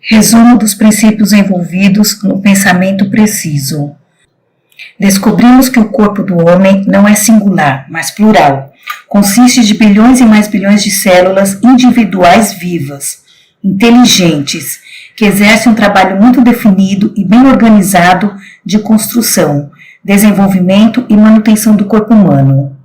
Resumo dos princípios envolvidos no pensamento preciso. Descobrimos que o corpo do homem não é singular, mas plural. Consiste de bilhões e mais bilhões de células individuais vivas, inteligentes, que exercem um trabalho muito definido e bem organizado de construção, desenvolvimento e manutenção do corpo humano.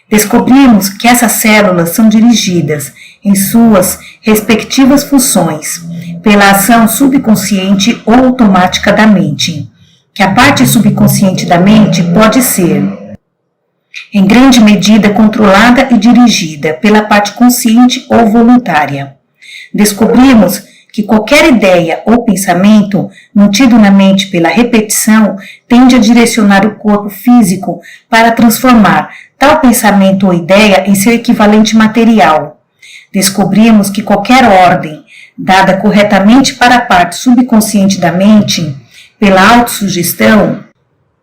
Descobrimos que essas células são dirigidas, em suas respectivas funções, pela ação subconsciente ou automática da mente, que a parte subconsciente da mente pode ser, em grande medida, controlada e dirigida pela parte consciente ou voluntária. Descobrimos que qualquer ideia ou pensamento mantido na mente pela repetição tende a direcionar o corpo físico para transformar tal pensamento ou ideia em seu equivalente material. Descobrimos que qualquer ordem, dada corretamente para a parte subconsciente da mente, pela autossugestão,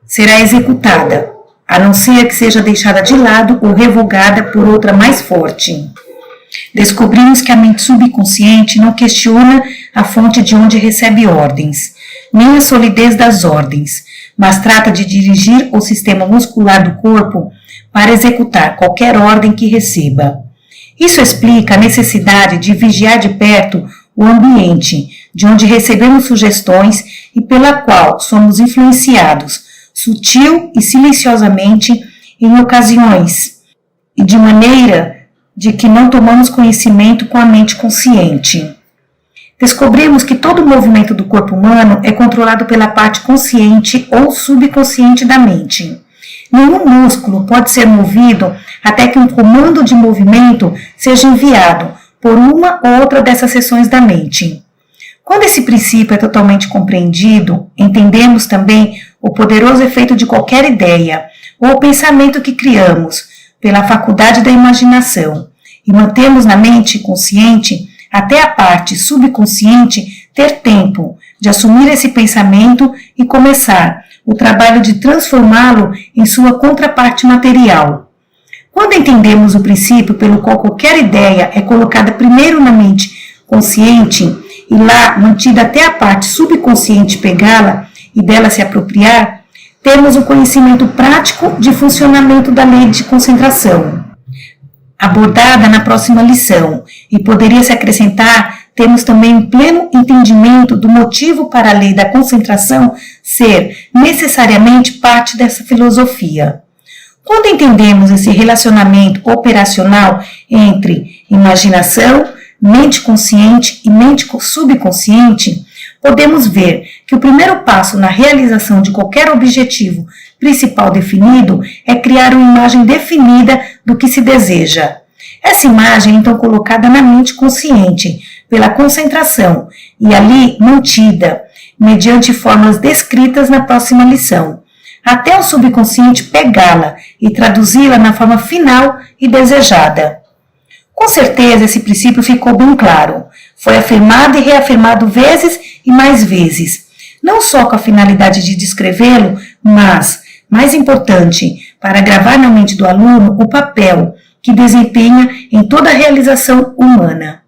será executada, a não ser que seja deixada de lado ou revogada por outra mais forte. Descobrimos que a mente subconsciente não questiona a fonte de onde recebe ordens, nem a solidez das ordens, mas trata de dirigir o sistema muscular do corpo para executar qualquer ordem que receba. Isso explica a necessidade de vigiar de perto o ambiente de onde recebemos sugestões e pela qual somos influenciados, sutil e silenciosamente, em ocasiões, e de maneira de que não tomamos conhecimento com a mente consciente. Descobrimos que todo o movimento do corpo humano é controlado pela parte consciente ou subconsciente da mente. Nenhum músculo pode ser movido até que um comando de movimento seja enviado por uma ou outra dessas seções da mente. Quando esse princípio é totalmente compreendido, entendemos também o poderoso efeito de qualquer ideia ou pensamento que criamos pela faculdade da imaginação e mantemos na mente consciente até a parte subconsciente ter tempo de assumir esse pensamento e começar o trabalho de transformá-lo em sua contraparte material. Quando entendemos o princípio pelo qual qualquer ideia é colocada primeiro na mente consciente e lá mantida até a parte subconsciente pegá-la e dela se apropriar, temos o conhecimento prático de funcionamento da lei de concentração, abordada na próxima lição, e poderia se acrescentar, temos também um pleno entendimento do motivo para a lei da concentração ser necessariamente parte dessa filosofia. Quando entendemos esse relacionamento operacional entre imaginação, mente consciente e mente subconsciente, podemos ver que o primeiro passo na realização de qualquer objetivo principal definido é criar uma imagem definida do que se deseja. Essa imagem é então colocada na mente consciente, pela concentração, e ali mantida, mediante fórmulas descritas na próxima lição, até o subconsciente pegá-la e traduzi-la na forma final e desejada. Com certeza esse princípio ficou bem claro. Foi afirmado e reafirmado vezes e mais vezes, não só com a finalidade de descrevê-lo, mas, mais importante, para gravar na mente do aluno o papel que desempenha em toda a realização humana.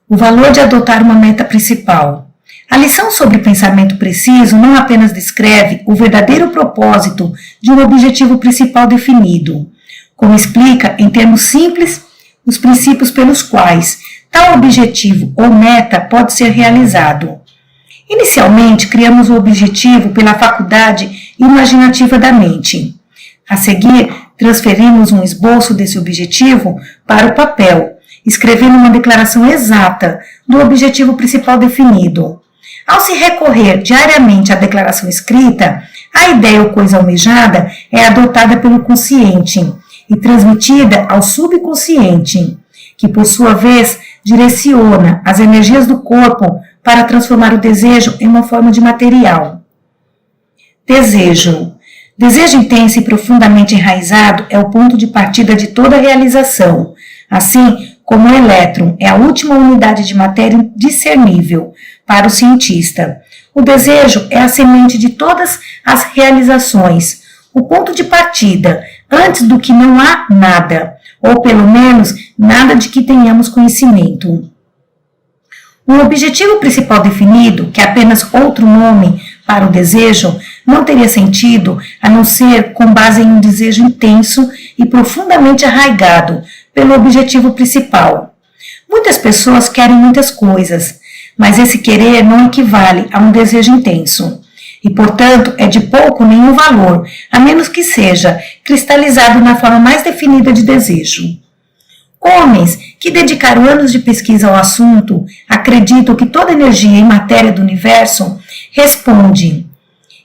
O valor de adotar uma meta principal. A lição sobre pensamento preciso não apenas descreve o verdadeiro propósito de um objetivo principal definido, como explica, em termos simples, os princípios pelos quais tal objetivo ou meta pode ser realizado. Inicialmente, criamos o objetivo pela faculdade imaginativa da mente. A seguir, transferimos um esboço desse objetivo para o papel, escrevendo uma declaração exata do objetivo principal definido. Ao se recorrer diariamente à declaração escrita, a ideia ou coisa almejada é adotada pelo consciente e transmitida ao subconsciente, que por sua vez direciona as energias do corpo para transformar o desejo em uma forma de material. Desejo. Desejo intenso e profundamente enraizado é o ponto de partida de toda realização, assim como o elétron é a última unidade de matéria discernível para o cientista. O desejo é a semente de todas as realizações, o ponto de partida, antes do que não há nada, ou pelo menos nada de que tenhamos conhecimento. Um objetivo principal definido, que é apenas outro nome para o desejo, não teria sentido a não ser com base em um desejo intenso e profundamente arraigado pelo objetivo principal. Muitas pessoas querem muitas coisas, mas esse querer não equivale a um desejo intenso e, portanto, é de pouco ou nenhum valor, a menos que seja cristalizado na forma mais definida de desejo. Homens que dedicaram anos de pesquisa ao assunto acreditam que toda energia e matéria do universo responde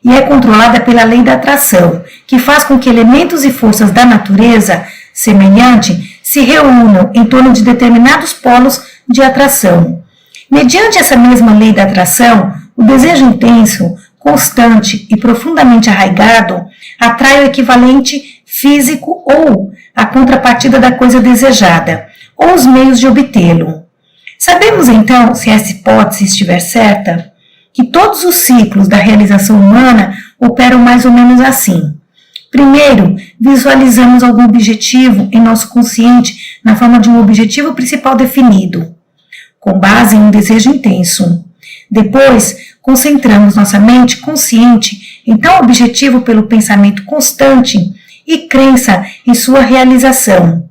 e é controlada pela lei da atração, que faz com que elementos e forças da natureza semelhante se reúnam em torno de determinados polos de atração. Mediante essa mesma lei da atração, o desejo intenso, constante e profundamente arraigado atrai o equivalente físico ou a contrapartida da coisa desejada, ou os meios de obtê-lo. Sabemos então, se essa hipótese estiver certa, que todos os ciclos da realização humana operam mais ou menos assim. Primeiro, visualizamos algum objetivo em nosso consciente na forma de um objetivo principal definido, com base em um desejo intenso. Depois, concentramos nossa mente consciente em tal objetivo pelo pensamento constante e crença em sua realização,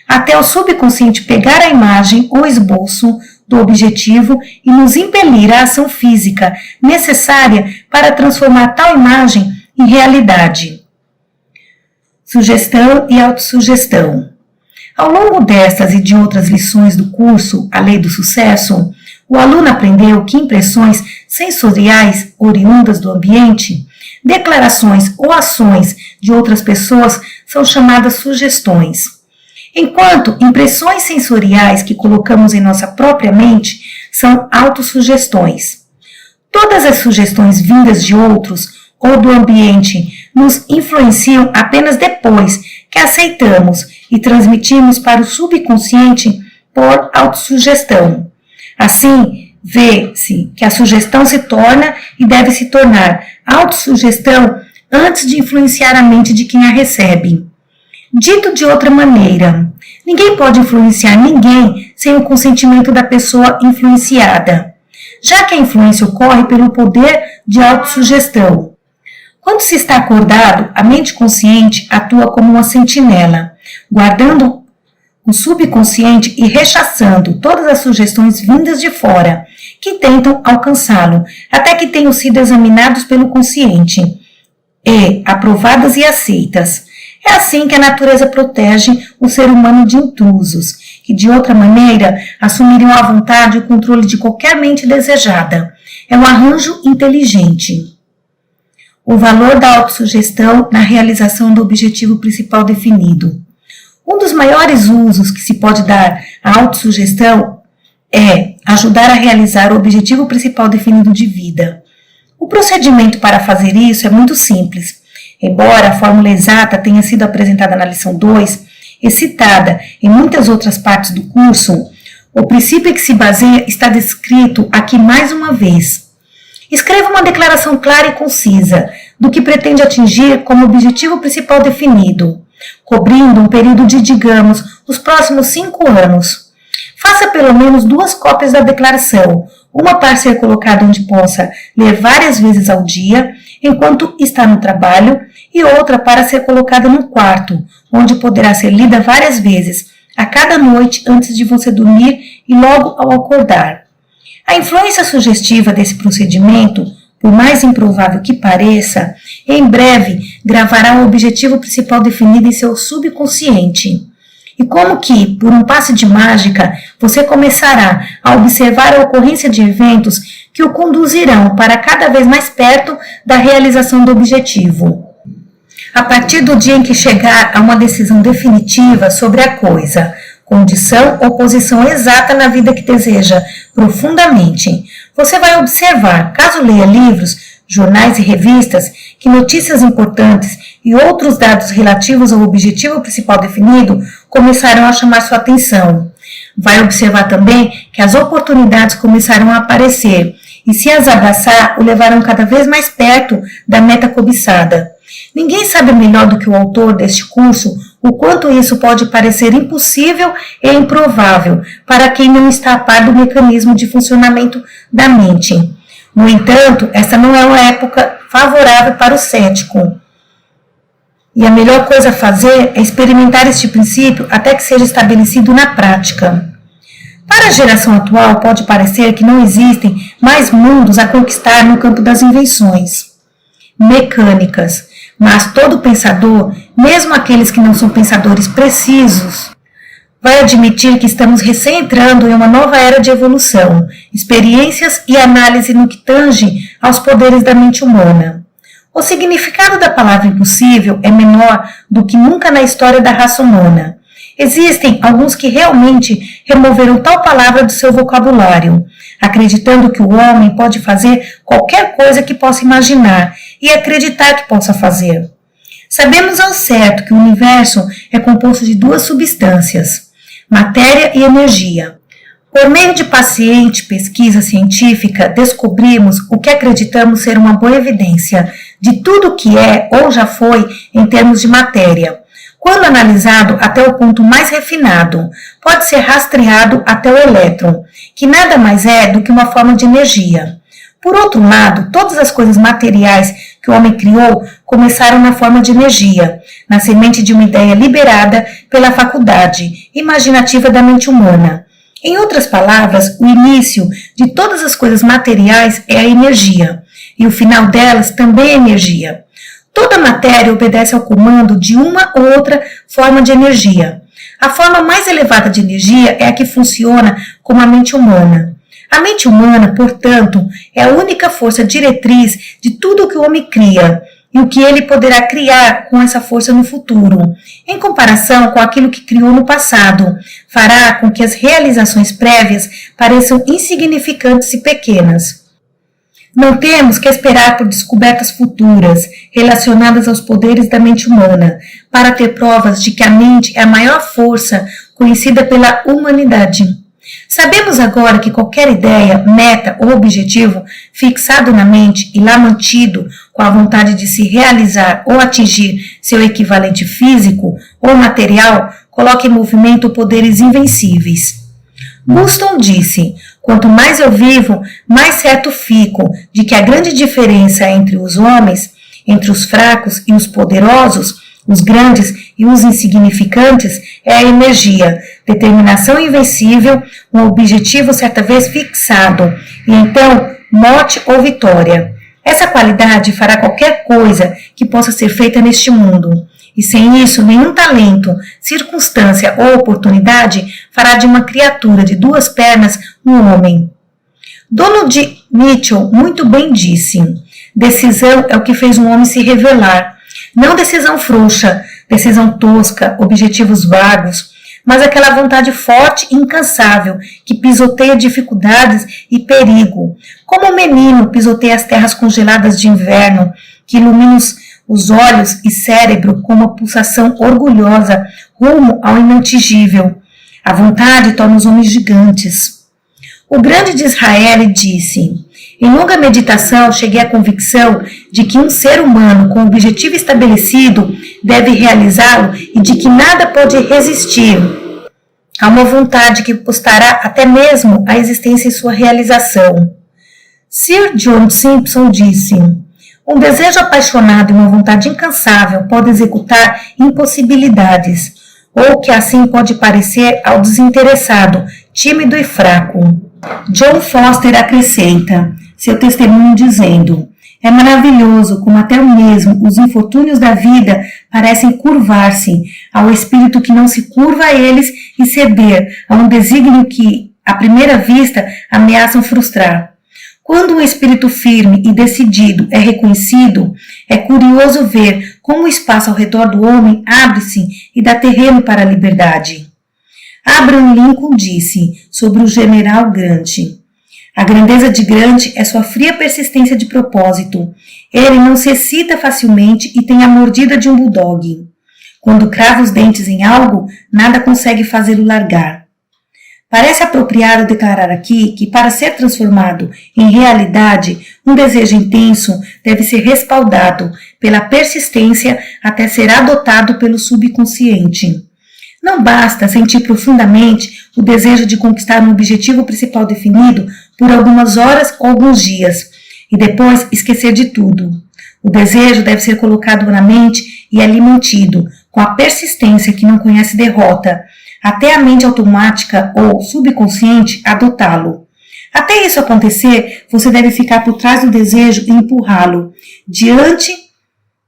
até o subconsciente pegar a imagem ou esboço do objetivo e nos impelir à ação física necessária para transformar tal imagem em realidade. Sugestão e autossugestão. Ao longo destas e de outras lições do curso A Lei do Sucesso, o aluno aprendeu que impressões sensoriais oriundas do ambiente, declarações ou ações de outras pessoas são chamadas sugestões, enquanto impressões sensoriais que colocamos em nossa própria mente são autossugestões. Todas as sugestões vindas de outros ou do ambiente nos influenciam apenas depois que aceitamos e transmitimos para o subconsciente por autossugestão. Assim, vê-se que a sugestão se torna e deve se tornar autossugestão antes de influenciar a mente de quem a recebe. Dito de outra maneira, ninguém pode influenciar ninguém sem o consentimento da pessoa influenciada, já que a influência ocorre pelo poder de autossugestão. Quando se está acordado, a mente consciente atua como uma sentinela, guardando o subconsciente e rechaçando todas as sugestões vindas de fora, que tentam alcançá-lo, até que tenham sido examinados pelo consciente e aprovadas e aceitas. É assim que a natureza protege o ser humano de intrusos, que de outra maneira assumiriam à vontade o controle de qualquer mente desejada. É um arranjo inteligente. O valor da autossugestão na realização do objetivo principal definido. Um dos maiores usos que se pode dar à autossugestão é ajudar a realizar o objetivo principal definido de vida. O procedimento para fazer isso é muito simples. Embora a fórmula exata tenha sido apresentada na lição 2 e citada em muitas outras partes do curso, o princípio em que se baseia está descrito aqui mais uma vez. Escreva uma declaração clara e concisa do que pretende atingir como objetivo principal definido, cobrindo um período de, digamos, os próximos 5 anos. Faça pelo menos 2 cópias da declaração, uma para ser colocada onde possa ler várias vezes ao dia, enquanto está no trabalho, e outra para ser colocada no quarto, onde poderá ser lida várias vezes, a cada noite antes de você dormir e logo ao acordar. A influência sugestiva desse procedimento, por mais improvável que pareça, em breve gravará o objetivo principal definido em seu subconsciente. E como que, por um passe de mágica, você começará a observar a ocorrência de eventos que o conduzirão para cada vez mais perto da realização do objetivo. A partir do dia em que chegar a uma decisão definitiva sobre a coisa, condição ou posição exata na vida que deseja profundamente, você vai observar, caso leia livros, jornais e revistas, que notícias importantes e outros dados relativos ao objetivo principal definido começarão a chamar sua atenção. Vai observar também que as oportunidades começarão a aparecer e, se as abraçar, o levarão cada vez mais perto da meta cobiçada. Ninguém sabe melhor do que o autor deste curso o quanto isso pode parecer impossível e improvável para quem não está a par do mecanismo de funcionamento da mente. No entanto, essa não é uma época favorável para o cético. E a melhor coisa a fazer é experimentar este princípio até que seja estabelecido na prática. Para a geração atual, pode parecer que não existem mais mundos a conquistar no campo das invenções mecânicas, mas todo pensador, mesmo aqueles que não são pensadores precisos, vai admitir que estamos recém-entrando em uma nova era de evolução, experiências e análise no que tange aos poderes da mente humana. O significado da palavra impossível é menor do que nunca na história da raça humana. Existem alguns que realmente removeram tal palavra do seu vocabulário, acreditando que o homem pode fazer qualquer coisa que possa imaginar e acreditar que possa fazer. Sabemos ao certo que o universo é composto de duas substâncias, matéria e energia. Por meio de paciente pesquisa científica, descobrimos o que acreditamos ser uma boa evidência de tudo o que é ou já foi em termos de matéria. Quando analisado até o ponto mais refinado, pode ser rastreado até o elétron, que nada mais é do que uma forma de energia. Por outro lado, todas as coisas materiais que o homem criou começaram na forma de energia, na semente de uma ideia liberada pela faculdade imaginativa da mente humana. Em outras palavras, o início de todas as coisas materiais é a energia, e o final delas também é energia. Toda matéria obedece ao comando de uma ou outra forma de energia. A forma mais elevada de energia é a que funciona como a mente humana. A mente humana, portanto, é a única força diretriz de tudo o que o homem cria e o que ele poderá criar com essa força no futuro, em comparação com aquilo que criou no passado, fará com que as realizações prévias pareçam insignificantes e pequenas. Não temos que esperar por descobertas futuras relacionadas aos poderes da mente humana para ter provas de que a mente é a maior força conhecida pela humanidade. Sabemos agora que qualquer ideia, meta ou objetivo fixado na mente e lá mantido com a vontade de se realizar ou atingir seu equivalente físico ou material, coloca em movimento poderes invencíveis. Guston disse: quanto mais eu vivo, mais certo fico de que a grande diferença entre os homens, entre os fracos e os poderosos, os grandes e os insignificantes, é a energia, determinação invencível, um objetivo certa vez fixado, e então morte ou vitória. Essa qualidade fará qualquer coisa que possa ser feita neste mundo. E sem isso, nenhum talento, circunstância ou oportunidade fará de uma criatura de duas pernas um homem. Donald Mitchell muito bem disse: decisão é o que fez um homem se revelar. Não decisão frouxa, decisão tosca, objetivos vagos, mas aquela vontade forte e incansável que pisoteia dificuldades e perigo, como o menino pisoteia as terras congeladas de inverno, que ilumina os olhos e cérebro com uma pulsação orgulhosa rumo ao inatingível. A vontade torna os homens gigantes. O grande de Israel disse: em longa meditação cheguei à convicção de que um ser humano com objetivo estabelecido deve realizá-lo e de que nada pode resistir a uma vontade que custará até mesmo a existência em sua realização. Sir John Simpson disse: um desejo apaixonado e uma vontade incansável podem executar impossibilidades, ou que assim pode parecer ao desinteressado, tímido e fraco. John Foster acrescenta seu testemunho dizendo: é maravilhoso como até mesmo os infortúnios da vida parecem curvar-se ao espírito que não se curva a eles e ceder a um desígnio que, à primeira vista, ameaçam frustrar. Quando um espírito firme e decidido é reconhecido, é curioso ver como o espaço ao redor do homem abre-se e dá terreno para a liberdade. Abraham Lincoln disse sobre o general Grant: a grandeza de Grant é sua fria persistência de propósito. Ele não se excita facilmente e tem a mordida de um bulldog. Quando crava os dentes em algo, nada consegue fazê-lo largar. Parece apropriado declarar aqui que, para ser transformado em realidade, um desejo intenso deve ser respaldado pela persistência até ser adotado pelo subconsciente. Não basta sentir profundamente o desejo de conquistar um objetivo principal definido por algumas horas ou alguns dias e depois esquecer de tudo. O desejo deve ser colocado na mente e ali mantido, com a persistência que não conhece derrota, até a mente automática ou subconsciente adotá-lo. Até isso acontecer, você deve ficar por trás do desejo e empurrá-lo diante,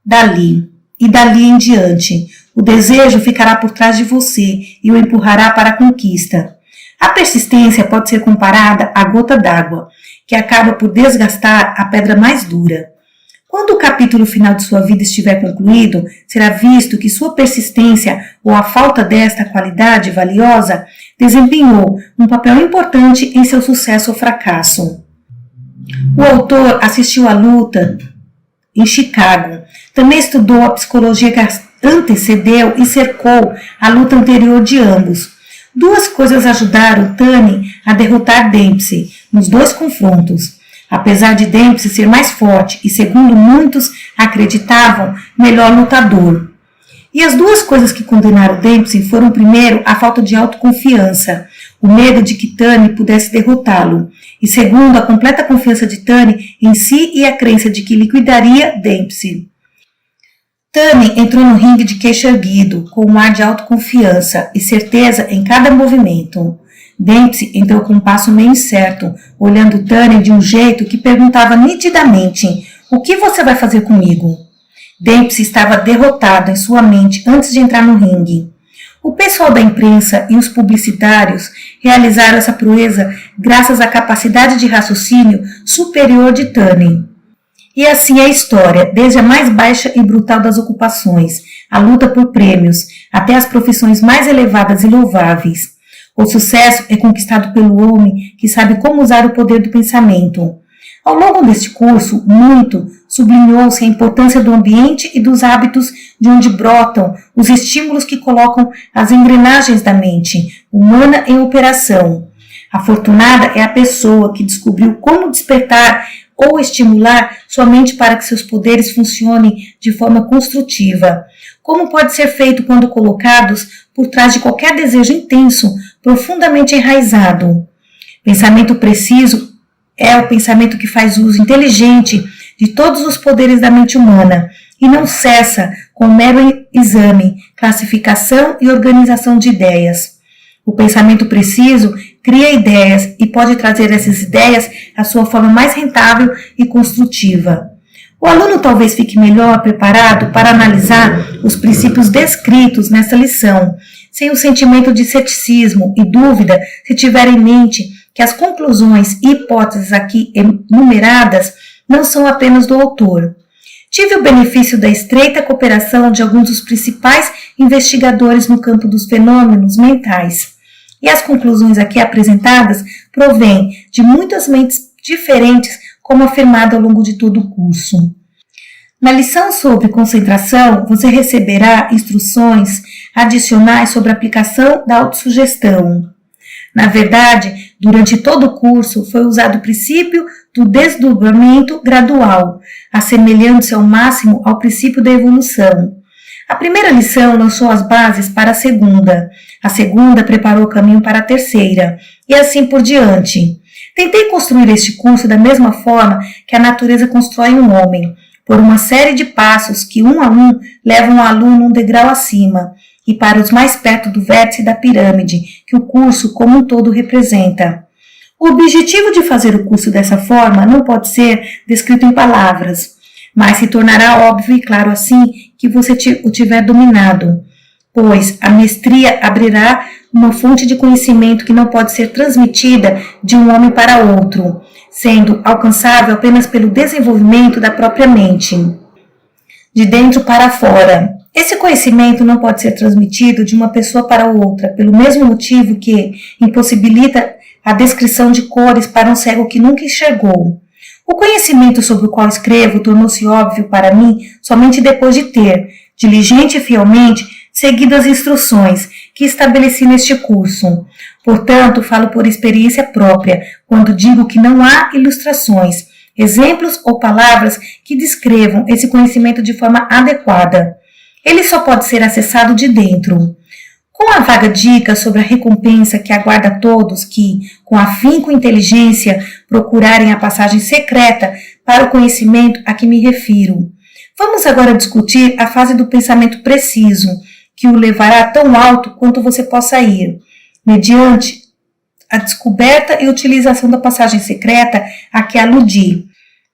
dali e dali em diante. O desejo ficará por trás de você e o empurrará para a conquista. A persistência pode ser comparada à gota d'água, que acaba por desgastar a pedra mais dura. Quando o capítulo final de sua vida estiver concluído, será visto que sua persistência ou a falta desta qualidade valiosa desempenhou um papel importante em seu sucesso ou fracasso. O autor assistiu à luta em Chicago. Também estudou a psicologia que antecedeu e cercou a luta anterior de ambos. Duas coisas ajudaram Tunney a derrotar Dempsey nos dois confrontos. Apesar de Dempsey ser mais forte e, segundo muitos acreditavam, melhor lutador. E as duas coisas que condenaram Dempsey foram, primeiro, a falta de autoconfiança, o medo de que Tunney pudesse derrotá-lo, e segundo, a completa confiança de Tunney em si e a crença de que liquidaria Dempsey. Tunney entrou no ringue de queixo erguido, com um ar de autoconfiança e certeza em cada movimento. Dempsey entrou com um passo meio incerto, olhando Tunney de um jeito que perguntava nitidamente: "O que você vai fazer comigo?" Dempsey estava derrotado em sua mente antes de entrar no ringue. O pessoal da imprensa e os publicitários realizaram essa proeza graças à capacidade de raciocínio superior de Tunney. E assim é a história, desde a mais baixa e brutal das ocupações, a luta por prêmios, até as profissões mais elevadas e louváveis. O sucesso é conquistado pelo homem que sabe como usar o poder do pensamento. Ao longo deste curso, muito sublinhou-se a importância do ambiente e dos hábitos de onde brotam os estímulos que colocam as engrenagens da mente humana em operação. Afortunada é a pessoa que descobriu como despertar ou estimular sua mente para que seus poderes funcionem de forma construtiva. Como pode ser feito quando colocados por trás de qualquer desejo intenso, profundamente enraizado. Pensamento preciso é o pensamento que faz uso inteligente de todos os poderes da mente humana e não cessa com o mero exame, classificação e organização de ideias. O pensamento preciso cria ideias e pode trazer essas ideias à sua forma mais rentável e construtiva. O aluno talvez fique melhor preparado para analisar os princípios descritos nessa lição, sem o sentimento de ceticismo e dúvida se tiver em mente que as conclusões e hipóteses aqui enumeradas não são apenas do autor. Tive o benefício da estreita cooperação de alguns dos principais investigadores no campo dos fenômenos mentais. E as conclusões aqui apresentadas provêm de muitas mentes diferentes, como afirmado ao longo de todo o curso. Na lição sobre concentração, você receberá instruções adicionais sobre a aplicação da autossugestão. Na verdade, durante todo o curso foi usado o princípio do desdobramento gradual, assemelhando-se ao máximo ao princípio da evolução. A primeira lição lançou as bases para a segunda preparou o caminho para a terceira, e assim por diante. Tentei construir este curso da mesma forma que a natureza constrói um homem, por uma série de passos que, um a um, levam o aluno um degrau acima, e para os mais perto do vértice da pirâmide, que o curso como um todo representa. O objetivo de fazer o curso dessa forma não pode ser descrito em palavras, mas se tornará óbvio e claro assim que você o tiver dominado, pois a mestria abrirá uma fonte de conhecimento que não pode ser transmitida de um homem para outro, sendo alcançável apenas pelo desenvolvimento da própria mente, de dentro para fora. Esse conhecimento não pode ser transmitido de uma pessoa para outra, pelo mesmo motivo que impossibilita a descrição de cores para um cego que nunca enxergou. O conhecimento sobre o qual escrevo tornou-se óbvio para mim somente depois de ter, diligente e fielmente, seguido as instruções que estabeleci neste curso. Portanto, falo por experiência própria quando digo que não há ilustrações, exemplos ou palavras que descrevam esse conhecimento de forma adequada. Ele só pode ser acessado de dentro. Com a vaga dica sobre a recompensa que aguarda todos que, com afinco e inteligência, procurarem a passagem secreta para o conhecimento a que me refiro. Vamos agora discutir a fase do pensamento preciso, que o levará tão alto quanto você possa ir, mediante a descoberta e utilização da passagem secreta a que aludi.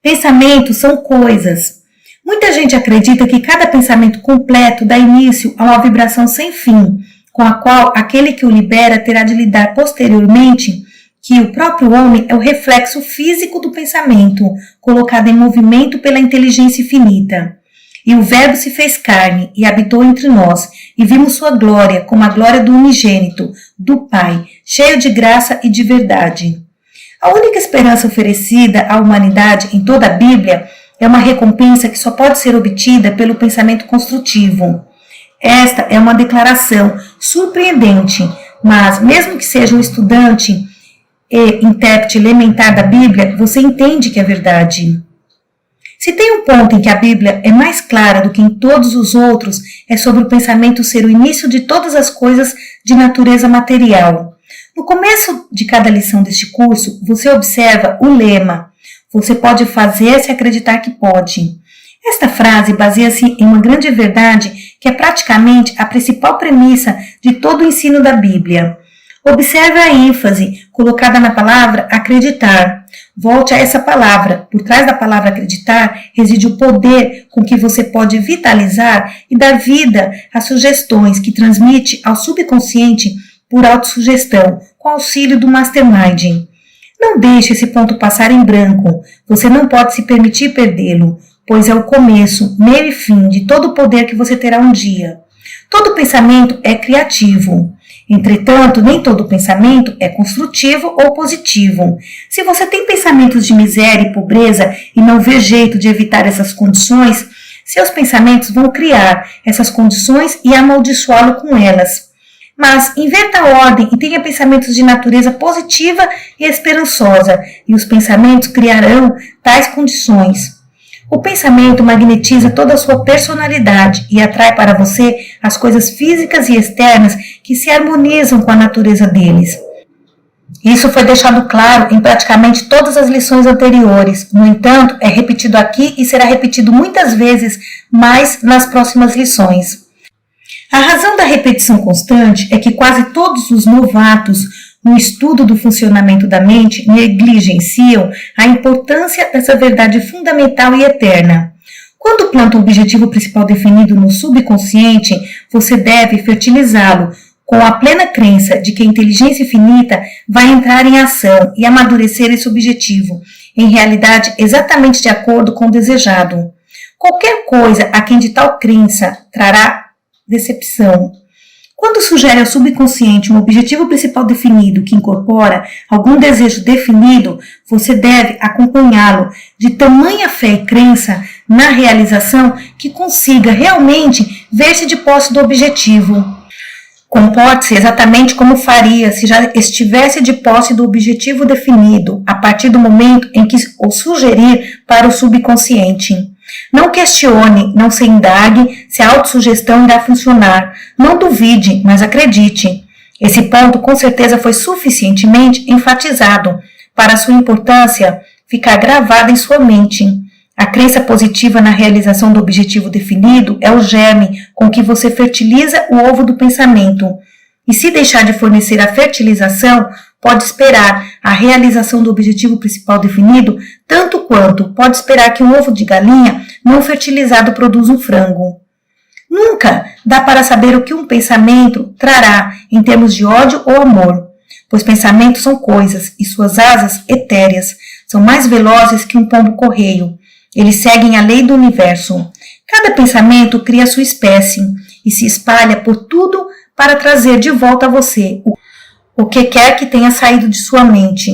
Pensamentos são coisas. Muita gente acredita que cada pensamento completo dá início a uma vibração sem fim, com a qual aquele que o libera terá de lidar posteriormente, que o próprio homem é o reflexo físico do pensamento, colocado em movimento pela inteligência infinita. E o Verbo se fez carne e habitou entre nós, e vimos sua glória como a glória do unigênito, do Pai, cheio de graça e de verdade. A única esperança oferecida à humanidade em toda a Bíblia é uma recompensa que só pode ser obtida pelo pensamento construtivo. Esta é uma declaração surpreendente, mas mesmo que seja um estudante e intérprete elementar da Bíblia, você entende que é verdade. Se tem um ponto em que a Bíblia é mais clara do que em todos os outros, é sobre o pensamento ser o início de todas as coisas de natureza material. No começo de cada lição deste curso, você observa o lema: você pode fazer-se acreditar que pode. Esta frase baseia-se em uma grande verdade que é praticamente a principal premissa de todo o ensino da Bíblia. Observe a ênfase colocada na palavra acreditar. Volte a essa palavra. Por trás da palavra acreditar reside o poder com que você pode vitalizar e dar vida às sugestões que transmite ao subconsciente por autossugestão, com auxílio do mastermind. Não deixe esse ponto passar em branco. Você não pode se permitir perdê-lo, pois é o começo, meio e fim de todo o poder que você terá um dia. Todo pensamento é criativo. Entretanto, nem todo pensamento é construtivo ou positivo. Se você tem pensamentos de miséria e pobreza e não vê jeito de evitar essas condições, seus pensamentos vão criar essas condições e amaldiçoá-lo com elas. Mas inverta a ordem e tenha pensamentos de natureza positiva e esperançosa, e os pensamentos criarão tais condições. O pensamento magnetiza toda a sua personalidade e atrai para você as coisas físicas e externas que se harmonizam com a natureza deles. Isso foi deixado claro em praticamente todas as lições anteriores. No entanto, é repetido aqui e será repetido muitas vezes mais nas próximas lições. A razão da repetição constante é que quase todos os novatos no estudo do funcionamento da mente negligenciam a importância dessa verdade fundamental e eterna. Quando planta um objetivo principal definido no subconsciente, você deve fertilizá-lo com a plena crença de que a inteligência infinita vai entrar em ação e amadurecer esse objetivo, em realidade exatamente de acordo com o desejado. Qualquer coisa a quem de tal crença trará decepção. Quando sugere ao subconsciente um objetivo principal definido que incorpora algum desejo definido, você deve acompanhá-lo de tamanha fé e crença na realização que consiga realmente ver-se de posse do objetivo. Comporte-se exatamente como faria se já estivesse de posse do objetivo definido, a partir do momento em que o sugerir para o subconsciente. Não questione, não se indague se a autossugestão irá funcionar. Não duvide, mas acredite. Esse ponto com certeza foi suficientemente enfatizado para sua importância ficar gravada em sua mente. A crença positiva na realização do objetivo definido é o germe com que você fertiliza o ovo do pensamento. E se deixar de fornecer a fertilização, pode esperar a realização do objetivo principal definido, tanto quanto pode esperar que um ovo de galinha não fertilizado produza um frango. Nunca dá para saber o que um pensamento trará em termos de ódio ou amor, pois pensamentos são coisas e suas asas etéreas são mais velozes que um pombo-correio. Eles seguem a lei do universo. Cada pensamento cria sua espécie e se espalha por tudo para trazer de volta a você o que quer que tenha saído de sua mente.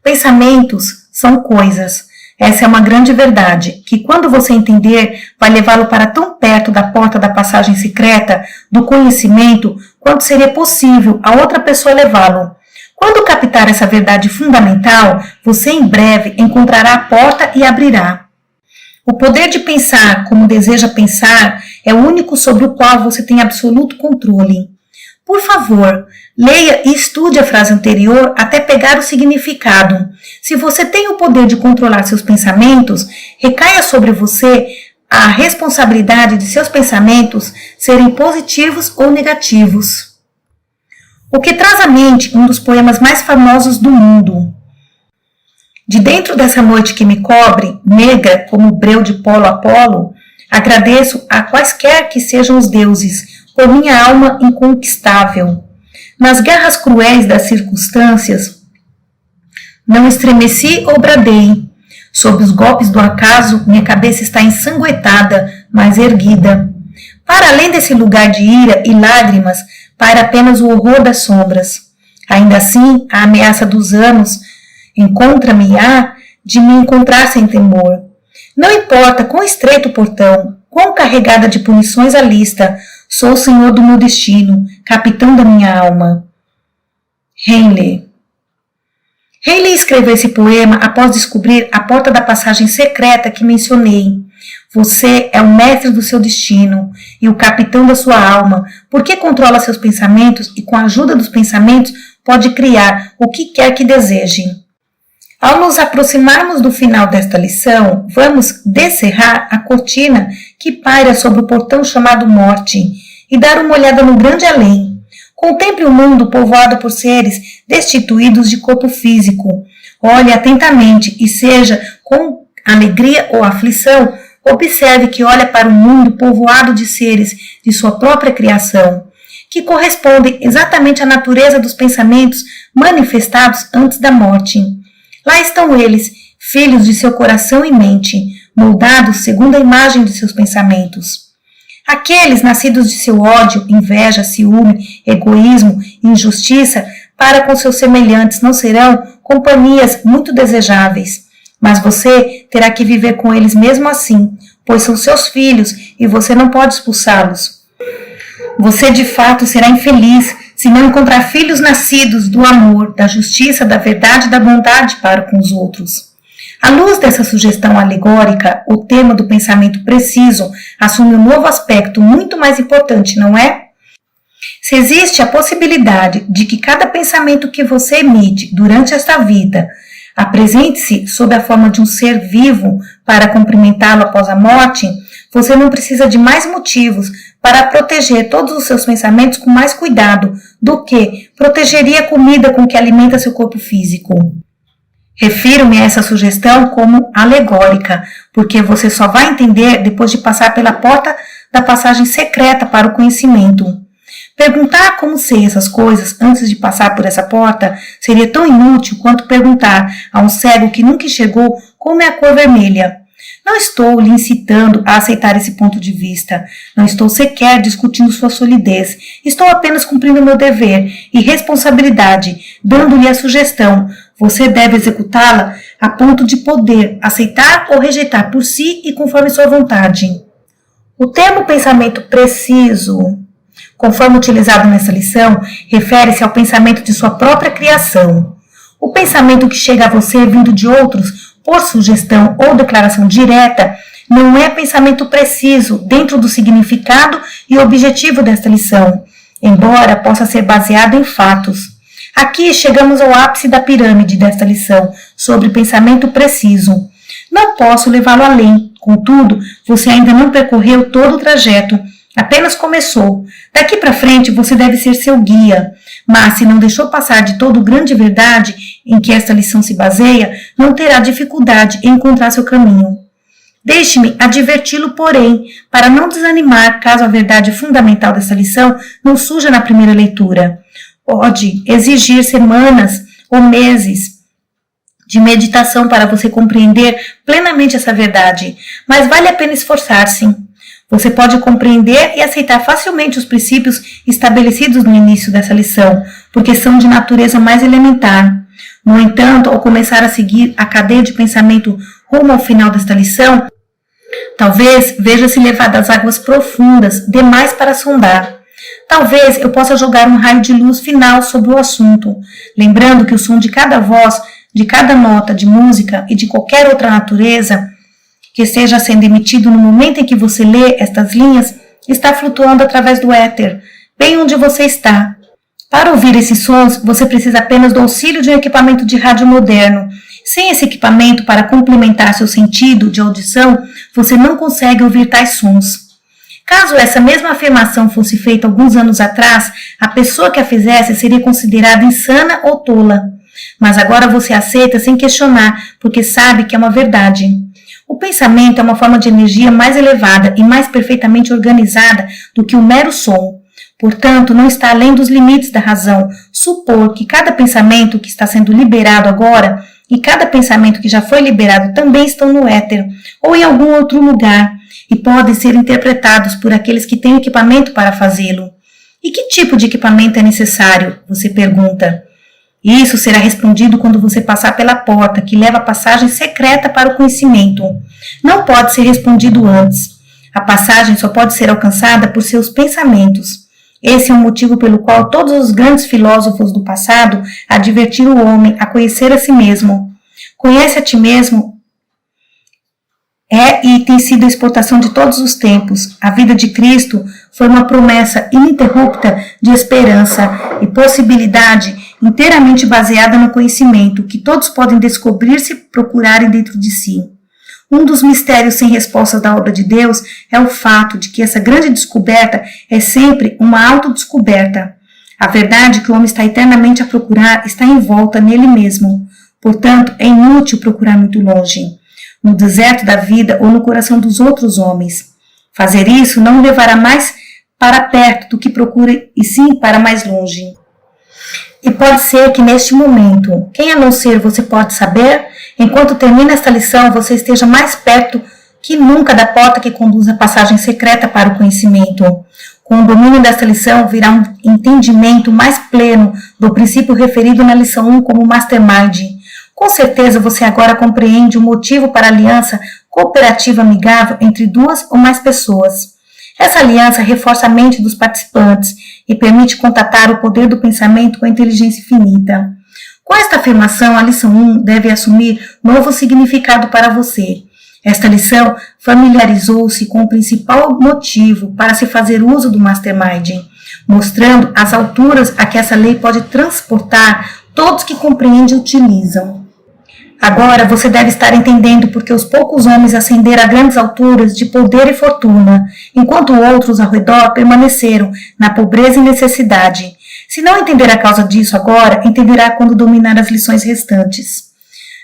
Pensamentos são coisas. Essa é uma grande verdade, que quando você entender, vai levá-lo para tão perto da porta da passagem secreta, do conhecimento, quanto seria possível a outra pessoa levá-lo. Quando captar essa verdade fundamental, você em breve encontrará a porta e abrirá. O poder de pensar como deseja pensar é o único sobre o qual você tem absoluto controle. Por favor, leia e estude a frase anterior até pegar o significado. Se você tem o poder de controlar seus pensamentos, recaia sobre você a responsabilidade de seus pensamentos serem positivos ou negativos. O que traz à mente um dos poemas mais famosos do mundo. De dentro dessa noite que me cobre, negra como o breu de Polo Apolo, agradeço a quaisquer que sejam os deuses, por minha alma inconquistável. Nas guerras cruéis das circunstâncias, não estremeci ou bradei. Sob os golpes do acaso, minha cabeça está ensanguentada, mas erguida. Para além desse lugar de ira e lágrimas, paira apenas o horror das sombras. Ainda assim, a ameaça dos anos encontra-me-á de me encontrar sem temor. Não importa quão estreito o portão, quão carregada de punições a lista, sou o senhor do meu destino, capitão da minha alma. Henley. Henley escreveu esse poema após descobrir a porta da passagem secreta que mencionei. Você é o mestre do seu destino e o capitão da sua alma, porque controla seus pensamentos e com a ajuda dos pensamentos pode criar o que quer que deseje. Ao nos aproximarmos do final desta lição, vamos descerrar a cortina que paira sobre o portão chamado morte e dar uma olhada no grande além. Contemple o mundo povoado por seres destituídos de corpo físico. Olhe atentamente e seja com alegria ou aflição, observe que olha para o mundo povoado de seres de sua própria criação, que correspondem exatamente à natureza dos pensamentos manifestados antes da morte. Lá estão eles, filhos de seu coração e mente, moldados segundo a imagem de seus pensamentos. Aqueles nascidos de seu ódio, inveja, ciúme, egoísmo e injustiça para com seus semelhantes não serão companhias muito desejáveis, mas você terá que viver com eles mesmo assim, pois são seus filhos e você não pode expulsá-los. Você de fato será infeliz se não encontrar filhos nascidos do amor, da justiça, da verdade e da bondade para com os outros. À luz dessa sugestão alegórica, o tema do pensamento preciso assume um novo aspecto muito mais importante, não é? Se existe a possibilidade de que cada pensamento que você emite durante esta vida apresente-se sob a forma de um ser vivo para cumprimentá-lo após a morte, você não precisa de mais motivos para proteger todos os seus pensamentos com mais cuidado do que protegeria a comida com que alimenta seu corpo físico. Refiro-me a essa sugestão como alegórica, porque você só vai entender depois de passar pela porta da passagem secreta para o conhecimento. Perguntar como sei essas coisas antes de passar por essa porta seria tão inútil quanto perguntar a um cego que nunca enxergou como é a cor vermelha. Não estou lhe incitando a aceitar esse ponto de vista. Não estou sequer discutindo sua solidez. Estou apenas cumprindo meu dever e responsabilidade, dando-lhe a sugestão. Você deve executá-la a ponto de poder aceitar ou rejeitar por si e conforme sua vontade. O termo pensamento preciso, conforme utilizado nessa lição, refere-se ao pensamento de sua própria criação. O pensamento que chega a você vindo de outros, por sugestão ou declaração direta, não é pensamento preciso dentro do significado e objetivo desta lição, embora possa ser baseado em fatos. Aqui chegamos ao ápice da pirâmide desta lição sobre pensamento preciso. Não posso levá-lo além, contudo, você ainda não percorreu todo o trajeto, apenas começou. Daqui para frente você deve ser seu guia, mas se não deixou passar de toda a grande verdade em que esta lição se baseia, não terá dificuldade em encontrar seu caminho. Deixe-me adverti-lo, porém, para não desanimar caso a verdade fundamental desta lição não surja na primeira leitura. Pode exigir semanas ou meses de meditação para você compreender plenamente essa verdade, mas vale a pena esforçar-se. Você pode compreender e aceitar facilmente os princípios estabelecidos no início dessa lição, porque são de natureza mais elementar. No entanto, ao começar a seguir a cadeia de pensamento rumo ao final desta lição, talvez veja-se levado às águas profundas demais para sondar. Talvez eu possa jogar um raio de luz final sobre o assunto, lembrando que o som de cada voz, de cada nota de música e de qualquer outra natureza que esteja sendo emitido no momento em que você lê estas linhas está flutuando através do éter, bem onde você está. Para ouvir esses sons, você precisa apenas do auxílio de um equipamento de rádio moderno. Sem esse equipamento para complementar seu sentido de audição, você não consegue ouvir tais sons. Caso essa mesma afirmação fosse feita alguns anos atrás, a pessoa que a fizesse seria considerada insana ou tola. Mas agora você aceita sem questionar, porque sabe que é uma verdade. O pensamento é uma forma de energia mais elevada e mais perfeitamente organizada do que o mero som. Portanto, não está além dos limites da razão supor que cada pensamento que está sendo liberado agora e cada pensamento que já foi liberado também estão no éter ou em algum outro lugar e podem ser interpretados por aqueles que têm equipamento para fazê-lo. E que tipo de equipamento é necessário? Você pergunta. Isso será respondido quando você passar pela porta que leva a passagem secreta para o conhecimento. Não pode ser respondido antes. A passagem só pode ser alcançada por seus pensamentos. Esse é o motivo pelo qual todos os grandes filósofos do passado advertiram o homem a conhecer a si mesmo. Conhece a ti mesmo é e tem sido a exportação de todos os tempos. A vida de Cristo foi uma promessa ininterrupta de esperança e possibilidade inteiramente baseada no conhecimento que todos podem descobrir-se e procurarem dentro de si. Um dos mistérios sem respostas da obra de Deus é o fato de que essa grande descoberta é sempre uma autodescoberta. A verdade que o homem está eternamente a procurar está envolta nele mesmo. Portanto, é inútil procurar muito longe, no deserto da vida ou no coração dos outros homens. Fazer isso não o levará mais para perto do que procura, e sim para mais longe. E pode ser que neste momento, quem a não ser você pode saber, enquanto termina esta lição, você esteja mais perto que nunca da porta que conduz à passagem secreta para o conhecimento. Com o domínio desta lição, virá um entendimento mais pleno do princípio referido na lição 1 como Mastermind. Com certeza você agora compreende o motivo para a aliança cooperativa amigável entre duas ou mais pessoas. Essa aliança reforça a mente dos participantes e permite contatar o poder do pensamento com a inteligência infinita. Com esta afirmação, a lição 1 deve assumir novo significado para você. Esta lição familiarizou-se com o principal motivo para se fazer uso do Mastermind, mostrando as alturas a que essa lei pode transportar todos que compreendem e utilizam. Agora você deve estar entendendo porque os poucos homens ascenderam a grandes alturas de poder e fortuna, enquanto outros ao redor permaneceram na pobreza e necessidade. Se não entender a causa disso agora, entenderá quando dominar as lições restantes.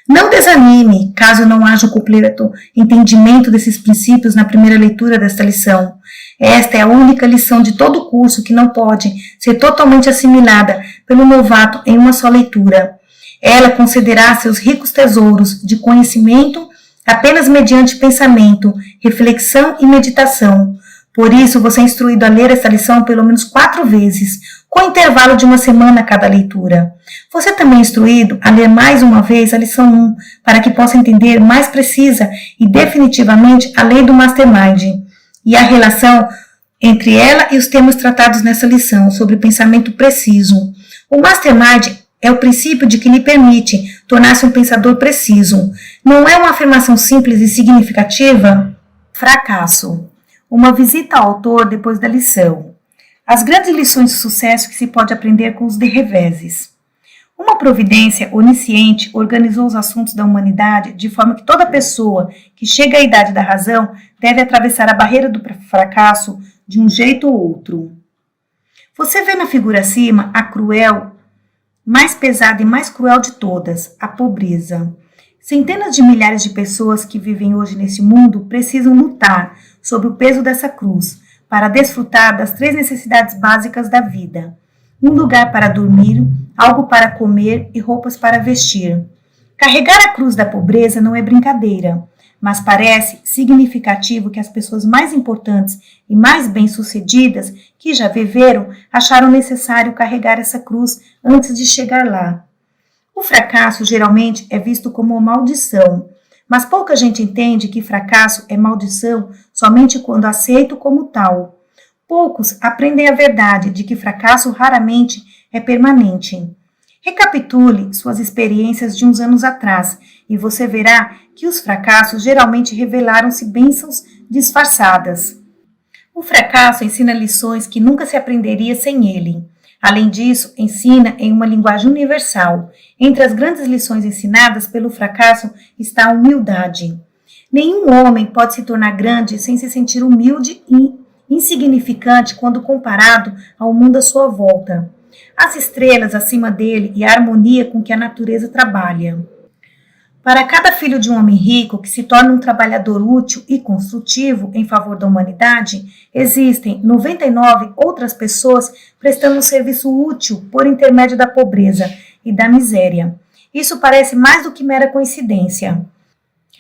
Não desanime, caso não haja o completo entendimento desses princípios na primeira leitura desta lição. Esta é a única lição de todo o curso que não pode ser totalmente assimilada pelo novato em uma só leitura. Ela concederá seus ricos tesouros de conhecimento apenas mediante pensamento, reflexão e meditação. Por isso, você é instruído a ler esta lição pelo menos 4 vezes, com intervalo de uma semana a cada leitura. Você também é instruído a ler mais uma vez a lição 1, para que possa entender mais precisa e definitivamente a lei do Mastermind e a relação entre ela e os temas tratados nessa lição sobre pensamento preciso. O Mastermind é o princípio de que lhe permite tornar-se um pensador preciso. Não é uma afirmação simples e significativa? Fracasso. Uma visita ao autor depois da lição. As grandes lições de sucesso que se pode aprender com os de reveses. Uma providência onisciente organizou os assuntos da humanidade de forma que toda pessoa que chega à idade da razão deve atravessar a barreira do fracasso de um jeito ou outro. Você vê na figura acima a cruel, mais pesada e mais cruel de todas, a pobreza. Centenas de milhares de pessoas que vivem hoje nesse mundo precisam lutar sob o peso dessa cruz para desfrutar das 3 necessidades básicas da vida: um lugar para dormir, algo para comer e roupas para vestir. Carregar a cruz da pobreza não é brincadeira, mas parece significativo que as pessoas mais importantes e mais bem-sucedidas que já viveram acharam necessário carregar essa cruz antes de chegar lá. O fracasso geralmente é visto como uma maldição, mas pouca gente entende que fracasso é maldição somente quando aceito como tal. Poucos aprendem a verdade de que fracasso raramente é permanente. Recapitule suas experiências de uns anos atrás e você verá que os fracassos geralmente revelaram-se bênçãos disfarçadas. O fracasso ensina lições que nunca se aprenderia sem ele. Além disso, ensina em uma linguagem universal. Entre as grandes lições ensinadas pelo fracasso está a humildade. Nenhum homem pode se tornar grande sem se sentir humilde e insignificante quando comparado ao mundo à sua volta, as estrelas acima dele e a harmonia com que a natureza trabalha. Para cada filho de um homem rico que se torna um trabalhador útil e construtivo em favor da humanidade, existem 99 outras pessoas prestando um serviço útil por intermédio da pobreza e da miséria. Isso parece mais do que mera coincidência.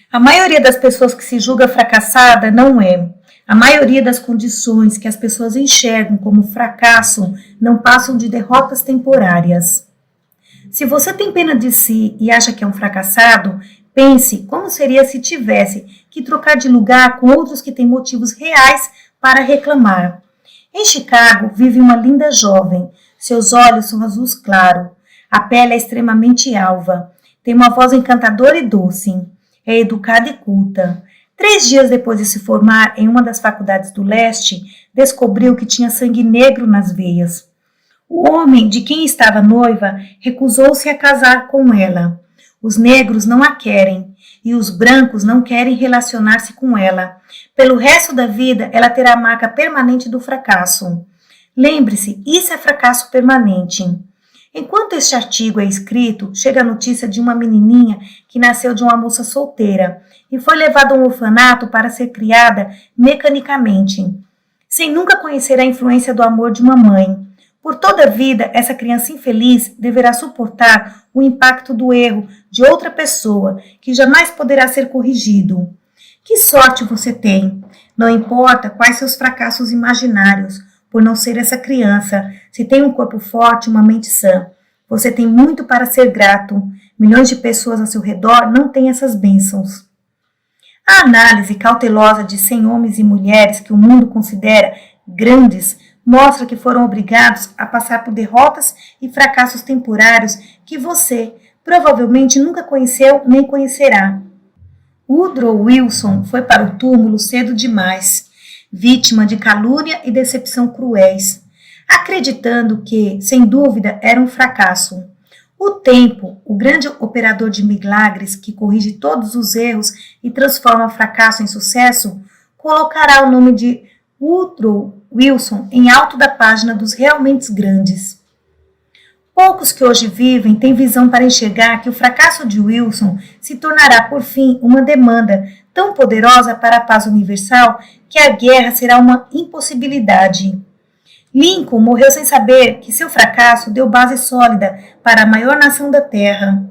A maioria das pessoas que se julga fracassada não é. A maioria das condições que as pessoas enxergam como fracasso não passam de derrotas temporárias. Se você tem pena de si e acha que é um fracassado, pense como seria se tivesse que trocar de lugar com outros que têm motivos reais para reclamar. Em Chicago vive uma linda jovem. Seus olhos são azuis claro. A pele é extremamente alva. Tem uma voz encantadora e doce. É educada e culta. 3 dias depois de se formar em uma das faculdades do leste, descobriu que tinha sangue negro nas veias. O homem de quem estava noiva recusou-se a casar com ela. Os negros não a querem e os brancos não querem relacionar-se com ela. Pelo resto da vida, ela terá a marca permanente do fracasso. Lembre-se, isso é fracasso permanente. Enquanto este artigo é escrito, chega a notícia de uma menininha que nasceu de uma moça solteira e foi levada a um orfanato para ser criada mecanicamente, sem nunca conhecer a influência do amor de uma mãe. Por toda a vida, essa criança infeliz deverá suportar o impacto do erro de outra pessoa, que jamais poderá ser corrigido. Que sorte você tem! Não importa quais seus fracassos imaginários, por não ser essa criança, se tem um corpo forte e uma mente sã. Você tem muito para ser grato. Milhões de pessoas ao seu redor não têm essas bênçãos. A análise cautelosa de 100 homens e mulheres que o mundo considera grandes mostra que foram obrigados a passar por derrotas e fracassos temporários que você provavelmente nunca conheceu nem conhecerá. Woodrow Wilson foi para o túmulo cedo demais, vítima de calúnia e decepção cruéis, acreditando que, sem dúvida, era um fracasso. O tempo, o grande operador de milagres que corrige todos os erros e transforma fracasso em sucesso, colocará o nome de Woodrow Wilson em alto da página dos realmente grandes. Poucos que hoje vivem têm visão para enxergar que o fracasso de Wilson se tornará, por fim, uma demanda tão poderosa para a paz universal que a guerra será uma impossibilidade. Lincoln morreu sem saber que seu fracasso deu base sólida para a maior nação da Terra.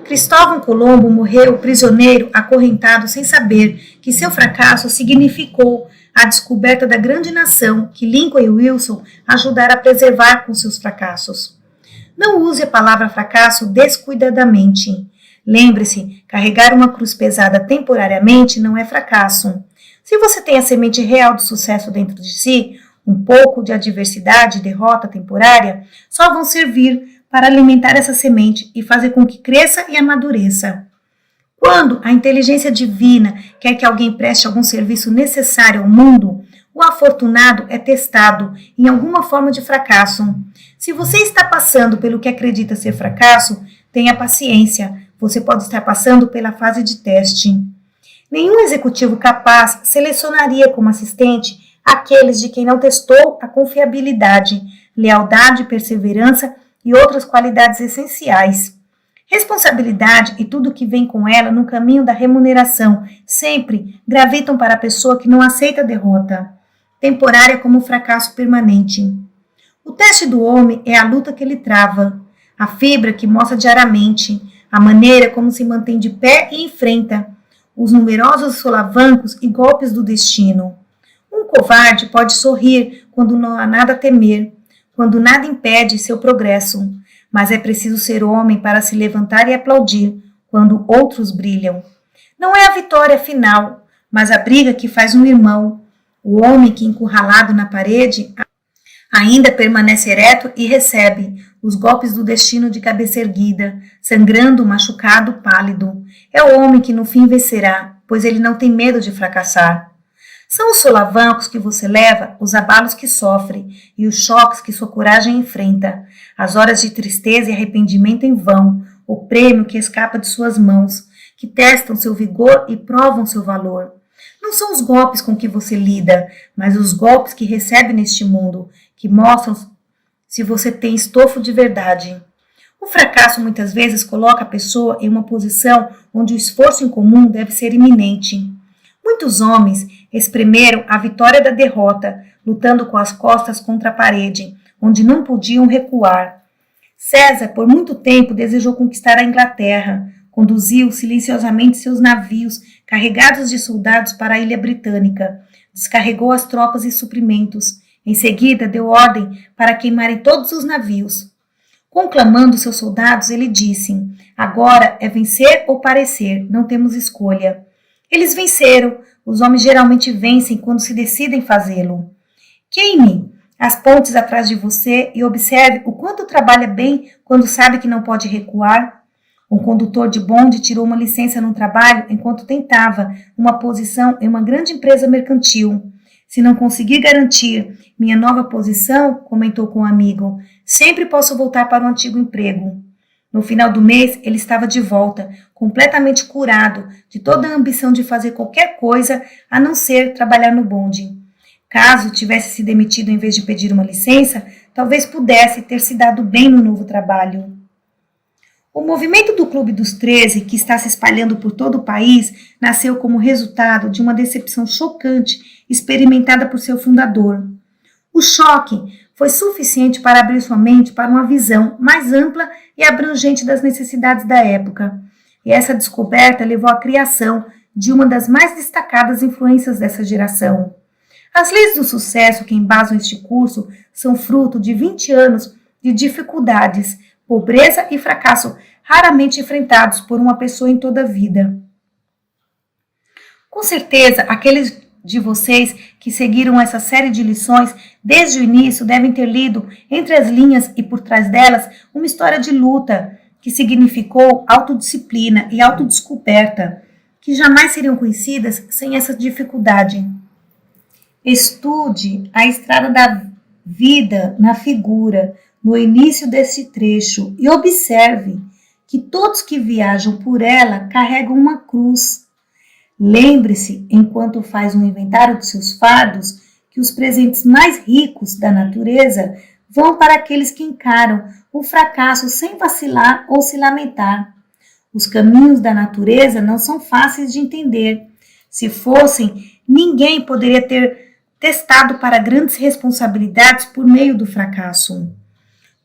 Cristóvão Colombo morreu prisioneiro, acorrentado, sem saber que seu fracasso significou a descoberta da grande nação que Lincoln e Wilson ajudaram a preservar com seus fracassos. Não use a palavra fracasso descuidadamente. Lembre-se, carregar uma cruz pesada temporariamente não é fracasso. Se você tem a semente real do sucesso dentro de si, um pouco de adversidade e derrota temporária só vão servir para alimentar essa semente e fazer com que cresça e amadureça. Quando a inteligência divina quer que alguém preste algum serviço necessário ao mundo, o afortunado é testado em alguma forma de fracasso. Se você está passando pelo que acredita ser fracasso, tenha paciência, você pode estar passando pela fase de teste. Nenhum executivo capaz selecionaria como assistente aqueles de quem não testou a confiabilidade, lealdade, perseverança e outras qualidades essenciais. Responsabilidade e tudo o que vem com ela no caminho da remuneração sempre gravitam para a pessoa que não aceita a derrota, temporária como fracasso permanente. O teste do homem é a luta que ele trava, a fibra que mostra diariamente, a maneira como se mantém de pé e enfrenta os numerosos solavancos e golpes do destino. Um covarde pode sorrir quando não há nada a temer, quando nada impede seu progresso, mas é preciso ser homem para se levantar e aplaudir quando outros brilham. Não é a vitória final, mas a briga que faz um irmão. O homem que, encurralado na parede, ainda permanece ereto e recebe os golpes do destino de cabeça erguida, sangrando, machucado, pálido. É o homem que no fim vencerá, pois ele não tem medo de fracassar. São os solavancos que você leva, os abalos que sofre e os choques que sua coragem enfrenta, as horas de tristeza e arrependimento em vão, o prêmio que escapa de suas mãos, que testam seu vigor e provam seu valor. Não são os golpes com que você lida, mas os golpes que recebe neste mundo, que mostram se você tem estofo de verdade. O fracasso muitas vezes coloca a pessoa em uma posição onde o esforço em comum deve ser iminente. Muitos homens espremeram a vitória da derrota, lutando com as costas contra a parede, onde não podiam recuar. César, por muito tempo, desejou conquistar a Inglaterra. Conduziu silenciosamente seus navios carregados de soldados para a ilha britânica. Descarregou as tropas e suprimentos. Em seguida, deu ordem para queimarem todos os navios. Conclamando seus soldados, ele disse: agora é vencer ou parecer, não temos escolha. Eles venceram. Os homens geralmente vencem quando se decidem fazê-lo. Queime as pontes atrás de você e observe o quanto trabalha bem quando sabe que não pode recuar. Um condutor de bonde tirou uma licença no trabalho enquanto tentava uma posição em uma grande empresa mercantil. Se não conseguir garantir minha nova posição, comentou com um amigo, sempre posso voltar para o antigo emprego. No final do mês, ele estava de volta, completamente curado de toda a ambição de fazer qualquer coisa a não ser trabalhar no bonde. Caso tivesse se demitido em vez de pedir uma licença, talvez pudesse ter se dado bem no novo trabalho. O movimento do Clube dos 13, que está se espalhando por todo o país, nasceu como resultado de uma decepção chocante experimentada por seu fundador. O choque foi suficiente para abrir sua mente para uma visão mais ampla e abrangente das necessidades da época. E essa descoberta levou à criação de uma das mais destacadas influências dessa geração. As leis do sucesso que embasam este curso são fruto de 20 anos de dificuldades, pobreza e fracasso raramente enfrentados por uma pessoa em toda a vida. Com certeza, aqueles de vocês que seguiram essa série de lições desde o início devem ter lido entre as linhas e por trás delas uma história de luta que significou autodisciplina e autodescoberta, que jamais seriam conhecidas sem essa dificuldade. Estude a estrada da vida na figura, no início desse trecho, e observe que todos que viajam por ela carregam uma cruz. Lembre-se, enquanto faz um inventário de seus fardos, que os presentes mais ricos da natureza vão para aqueles que encaram o fracasso sem vacilar ou se lamentar. Os caminhos da natureza não são fáceis de entender. Se fossem, ninguém poderia ter testado para grandes responsabilidades por meio do fracasso.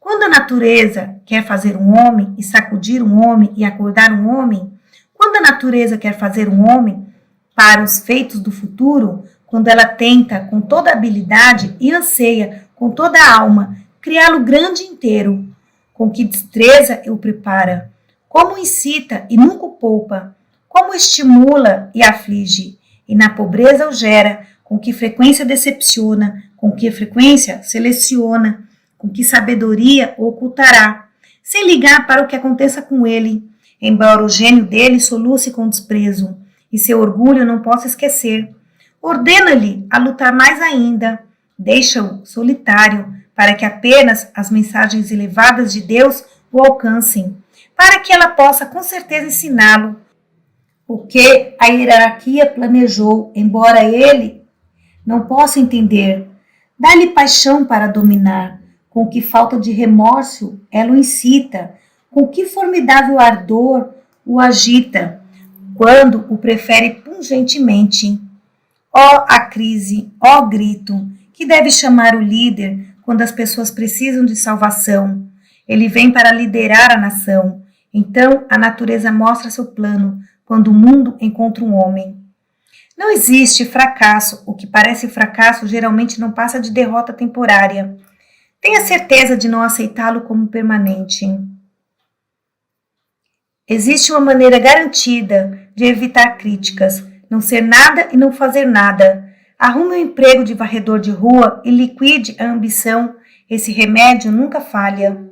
Quando a natureza quer fazer um homem e sacudir um homem e acordar um homem, quando a natureza quer fazer um homem para os feitos do futuro, quando ela tenta com toda a habilidade e anseia com toda a alma criá-lo grande inteiro, com que destreza o prepara, como incita e nunca o poupa, como estimula e aflige, e na pobreza o gera, com que frequência decepciona, com que frequência seleciona, com que sabedoria o ocultará, sem ligar para o que aconteça com ele, embora o gênio dele soluce com desprezo, e seu orgulho não possa esquecer. Ordena-lhe a lutar mais ainda, deixa-o solitário, para que apenas as mensagens elevadas de Deus o alcancem, para que ela possa com certeza ensiná-lo o que a hierarquia planejou, embora ele não possa entender. Dá-lhe paixão para dominar, com que falta de remorso ela o incita, com que formidável ardor o agita, quando o prefere pungentemente. Ó a crise, ó grito, que deve chamar o líder quando as pessoas precisam de salvação. Ele vem para liderar a nação. Então a natureza mostra seu plano, quando o mundo encontra um homem. Não existe fracasso. O que parece fracasso geralmente não passa de derrota temporária. Tenha certeza de não aceitá-lo como permanente. Existe uma maneira garantida de evitar críticas, não ser nada e não fazer nada. Arrume um emprego de varredor de rua e liquide a ambição. Esse remédio nunca falha.